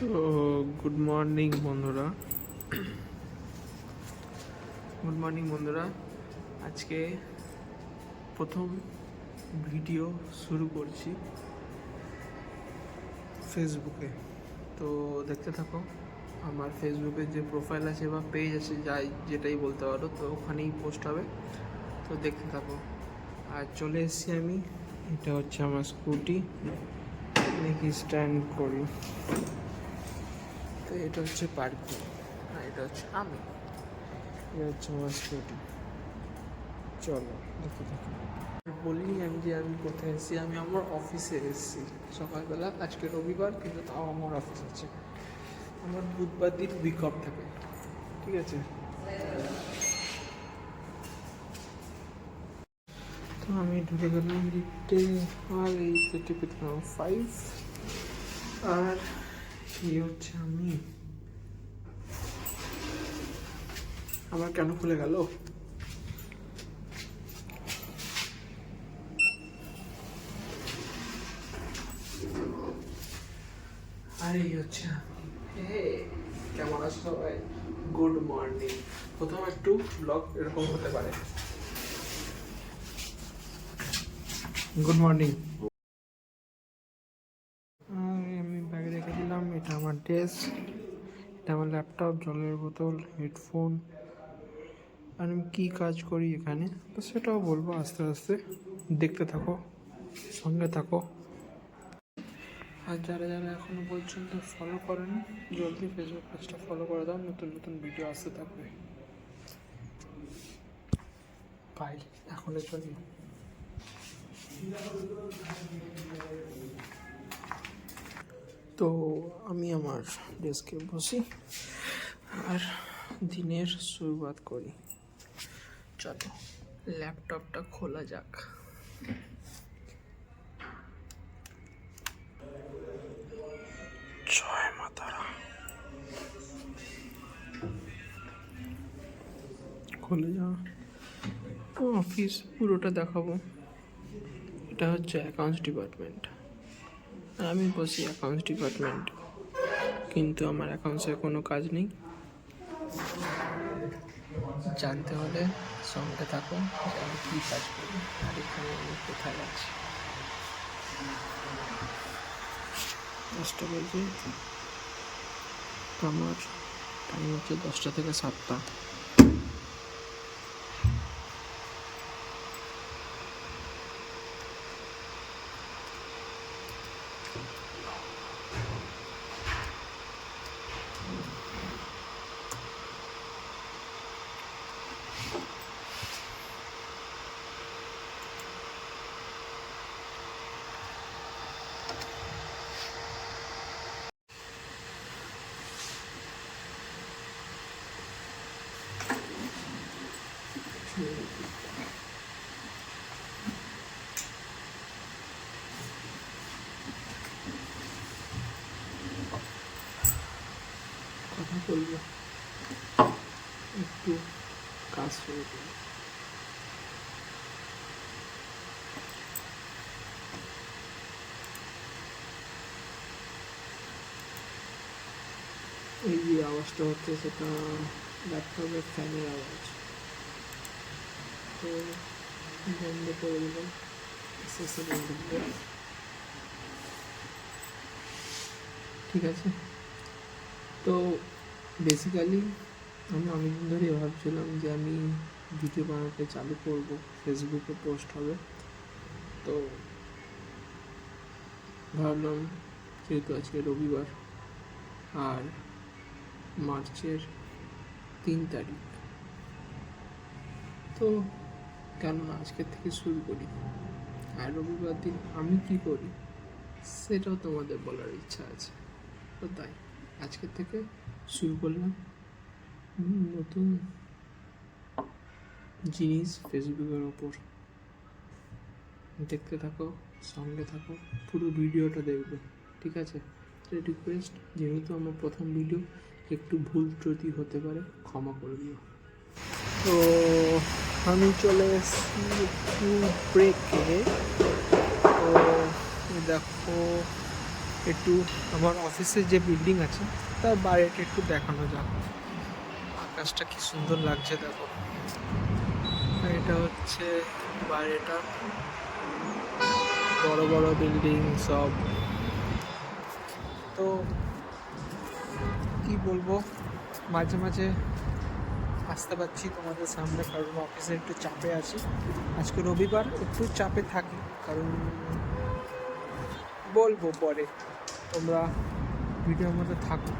তো good morning বন্ধুরা, আজকে প্রথম ভিডিও শুরু করছি ফেসবুকে। তো দেখতে থাকো। আমার ফেসবুকের যে প্রোফাইল আছে বা পেজ আছে, যেটাই বলতে পারো, তো ওখানেই পোস্ট হবে। তো দেখতে থাকো। আর চলে এসেছি আমি। এটা হচ্ছে আমার স্কুটি, দেখি স্ট্যান্ড করি। তো এটা হচ্ছে পার্কিং, আর এটা হচ্ছে আমি। এটা হচ্ছে আমার স্কুটি। চলো দেখতে থাকি। বলিনি আমি যে আমি কোথায় এসেছি। আমি আমার অফিসে এসেছি সকালবেলা। আজকে রবিবার, কিন্তু তাও আমার অফিস আছে। আমার বুধবার দিন উইক অফ থাকে, ঠিক আছে। তো আমি ঢুকে গেলাম লিফটে, আর এই টিপে দিলাম 5। আর এই হচ্ছে আমি। আমার কেন খুলে গেল? আর এই হচ্ছে আমি। কেমন আছো সবাই? Good morning. প্রথম একটু ব্লগ এরকম হতে পারে। Good morning. আমি ব্যাগে রেখে দিলাম। এটা আমার ড্রেস, এটা আমার ল্যাপটপ, জলের বোতল, হেডফোন। আর আমি কী কাজ করি এখানে, তো সেটাও বলবো আস্তে আস্তে। দেখতে থাকো, সঙ্গে থাকো। আর যারা যারা এখনো পর্যন্ত ফলো করেনি, জলদি ফেসবুক পেজটা ফলো করে দাও, নতুন নতুন ভিডিও আসতে থাকবে। বাই, এখন চলি। তো আমি আমার ডেস্কে বসি আর দিনের শুরুয়াত করি। চলো ল্যাপটপটা খোলা যাক। জয় মাতারা। খুলে যাওয়া। তো অফিস পুরোটা দেখাবো। এটা হচ্ছে অ্যাকাউন্টস ডিপার্টমেন্ট, আর আমি বসি অ্যাকাউন্টস ডিপার্টমেন্ট, কিন্তু আমার অ্যাকাউন্টসের কোনো কাজ নেই। জানতে হলে সঙ্গে থাকো যে আমি কী কাজ করি আর এখানে আমি কোথায় আছি। 10টা বাজে। আমার টাইম হচ্ছে 10টা থেকে 7টা। কথা বলবো, একটু কাজ শুরু করি। এই যে আওয়াজটা হচ্ছে, সেটা ল্যাপটপের ফ্যানের আওয়াজ। তো বন্ধ করে দিলাম, আস্তে আস্তে বন্ধ করে। ঠিক আছে। তো বেসিক্যালি আমি অনেকদিন ধরে ভাবছিলাম যে আমি ভিডিও বানাতে চালু করব, ফেসবুকে পোস্ট হবে। তো ভাবলাম, যেহেতু আজকে রবিবার আর মার্চের 3 তারিখ, তো কেন না আজকের থেকে শুরু করি। আর রবিবার দিন আমি কী করি সেটাও তোমাদের বলার ইচ্ছা আছে। তো তাই আজকের থেকে শুরু করলাম নতুন জিনিস ফেসবুকের ওপর। দেখতে থাকো, সঙ্গে থাকো, পুরো ভিডিওটা দেখবে, ঠিক আছে। রিকোয়েস্ট, যেহেতু আমার প্রথম ভিডিও, একটু ভুল ত্রুটি হতে পারে, ক্ষমা করে দিও। তো আমি চলে এসেছি একটু ব্রেকে। তো দেখো একটু আমার অফিসের যে বিল্ডিং আছে তার বাইরেটা একটু দেখানো যাক। আকাশটা কি সুন্দর লাগছে দেখো। আর এটা হচ্ছে বাইরেটা, বড় বড় বিল্ডিং সব। তো কি বলবো, মাঝে মাঝে আসতে পারছি তোমাদের সামনে, কারণ অফিসে একটু চাপে আছি। আজকে রবিবার, একটু চাপে থাকি, কারণ বলবো পরে, তোমরা ভিডিওর মধ্যে থাকো,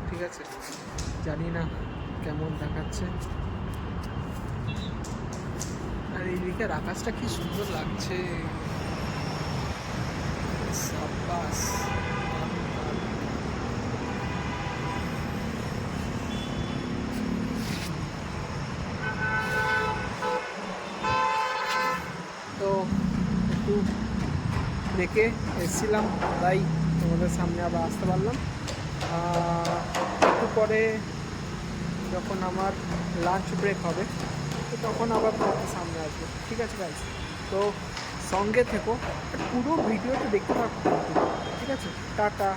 ঠিক আছে? জানি না কেমন দেখাচ্ছে। আর এইদিকের আকাশটা কি সুন্দর লাগছে, সাব্বাস। তো একটু দেখে এসেছিলাম, তাই তোমাদের সামনে আবার আসতে পারলাম। একটু পরে যখন আমার লাঞ্চ ব্রেক হবে, তো তখন আবার তোমাদের সামনে আসবো, ঠিক আছে গাইস? তো সঙ্গে থেকো, পুরো ভিডিওটা দেখতে থাকো, ঠিক আছে? টাটা।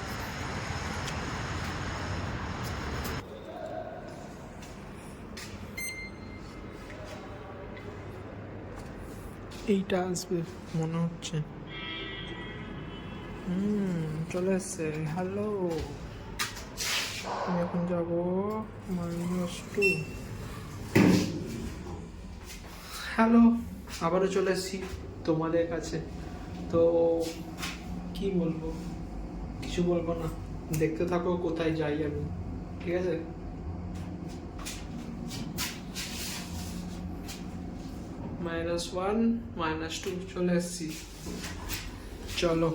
এইটা আসবে মনে হচ্ছে। চলে এসছে। হ্যালো, আমি এখন যাবো -2। হ্যালো, আবারও চলে এসেছি তোমাদের কাছে। তো কি বলবো, কিছু বলবো না, দেখতে থাকো কোথায় যাই আমি, ঠিক আছে? -1 -2 চলে এসেছি, চলো।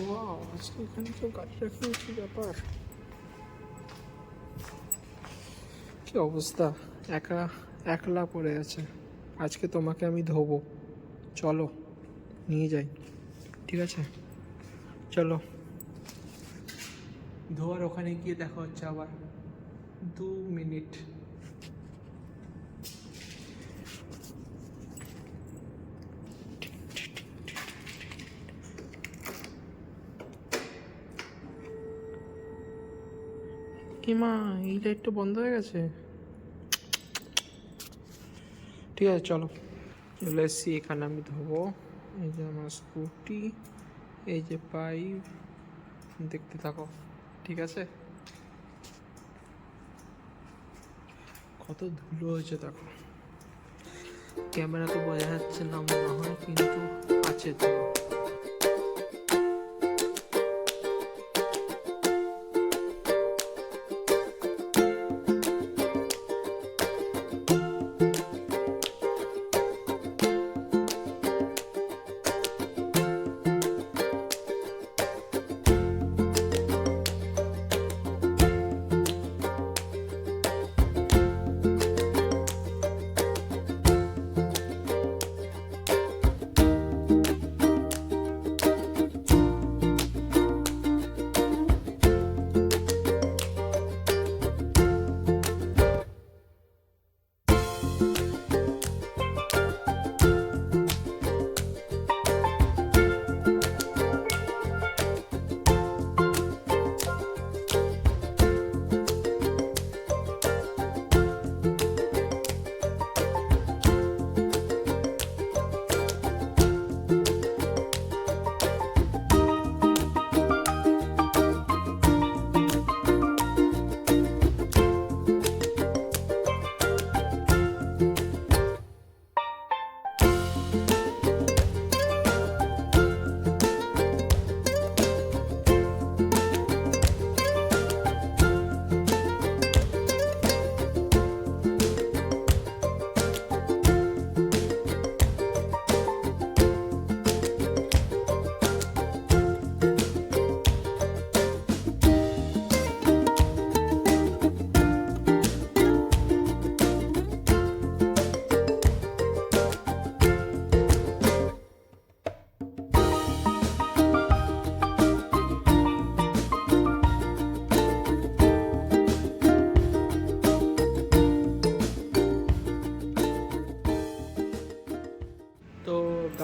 ওয়াও, আজকে এখানে তো গাড়ি রাখা হচ্ছে, ব্যাপার কি অবস্থা, একলা পড়ে আছে। আজকে তোমাকে আমি ধোবো, চলো নিয়ে যাই, ঠিক আছে? চলো, ধোয়ার ওখানে গিয়ে দেখা হচ্ছে আবার 2 মিনিট। কি মা, এই লাইটটা বন্ধ হয়ে গেছে। ঠিক আছে, চলো চলে এসছি। এখানে আমি ধোবো, এই যে আমার স্কুটি, এই যে পাইপ, দেখতে থাকো, ঠিক আছে? কত ধুলো হয়েছে দেখো, ক্যামেরা তো বোঝা যাচ্ছে না মনে হয়, কিন্তু আছে ধুলো।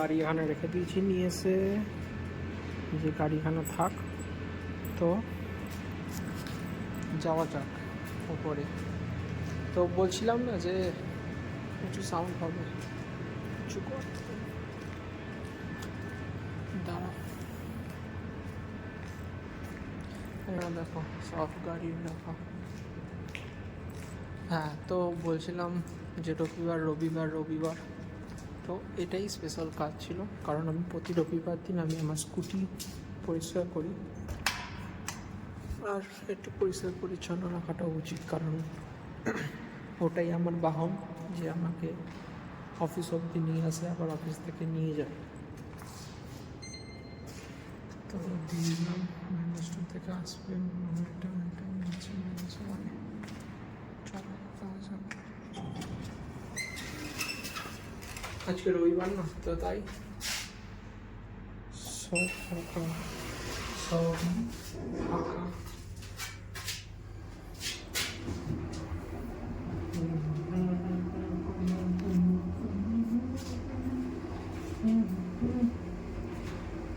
গাড়ি এখানে রেখে দিয়েছি, নিয়ে এসে যে গাড়ি এখানে থাক। তো যাওয়া যাক উপরে। তো বলছিলাম না যে একটু সাউন্ড হবে, কিছু করতে দাঁড়াও। দেখো সব গাড়ি রাখা। হ্যাঁ, তো বলছিলাম যে রবিবার তো এটাই স্পেশাল কাজ ছিল, কারণ আমি প্রতি রবিবার দিন আমি আমার স্কুটি পরিষ্কার করি। আর একটু পরিষ্কার পরিচ্ছন্ন রাখাটা উচিত, কারণ ওটাই আমার বাহন যে আমাকে অফিস অবধি নিয়ে আসে, আবার অফিস থেকে নিয়ে যায়। তো দিলাম ম্যানেজমেন্ট থেকে আসবে আজকে রবিবার না, তো তাই সব ফাঁকা, সব ফাঁকা।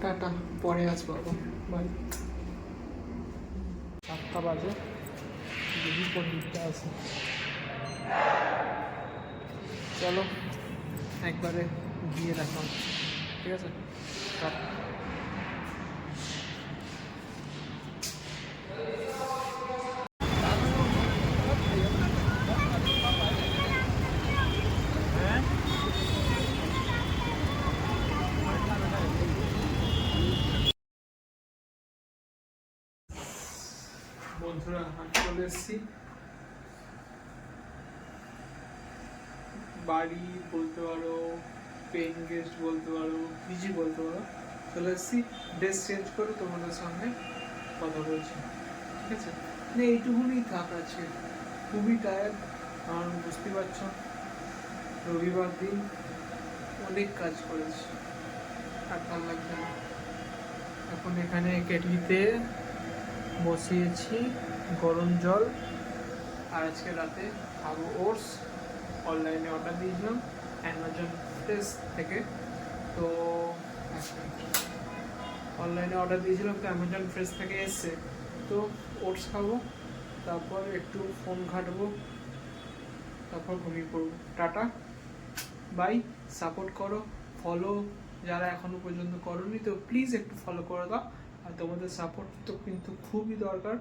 টাটা, পরে আসবো, বাই। 7টা বাজে, যদি পন্ডিতটা আছে। চলো একবারে গিয়ে দেখা হচ্ছে, ঠিক আছে? টাটা। বন্ধুরা, আমি চলে এসেছি বাড়ি, বলতে পারো পেইং গেস্ট বলতে পারো, পিজি বলতে পারো। চলে এসেছি ড্রেস চেঞ্জ করে তোমাদের সঙ্গে কথা বলছি, ঠিক আছে? মানে এইটুকুনি থাক। আছে খুবই টায়ার্ড, কারণ বুঝতে পারছো রবিবার দিন অনেক কাজ করেছি, আর ভালো লাগছে না। এখন এখানে কেটলিতে বসিয়েছি গরম জল, আর আজকে রাতে খাবো ওটস। অনলাইনে অর্ডার দিয়েছিলাম অ্যামাজন ফ্রেশ থেকে, তো অনলাইনে অর্ডার দিয়েছিলাম, তো অ্যামাজন ফ্রেশ থেকে এসছে। তো ওটস খাবো, তারপর একটু ফোন ঘাঁটবো, তারপর ঘুমিয়ে পড়বো। Tata, bye. সাপোর্ট করো, ফলো যারা এখনো পর্যন্ত করোনি, তো প্লিজ একটু ফলো করে দাও। আর তোমাদের সাপোর্ট তো কিন্তু খুবই দরকার।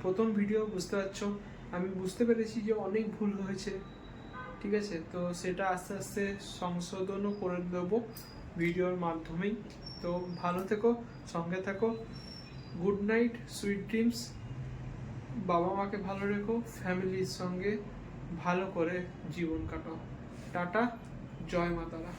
প্রথম ভিডিও, বুঝতে পারছো আমি বুঝতে পেরেছি যে অনেক ভুল হয়েছে, ঠিক আছে? তো সেটা আস্তে আস্তে সংশোধনও করে দেবো ভিডিওর মাধ্যমেই। তো ভালো থেকো, সঙ্গে থাকো। Good night, sweet dreams. বাবা মাকে ভালো রেখো, ফ্যামিলির সঙ্গে ভালো করে জীবন কাটাও। টাটা, জয় মা তারা।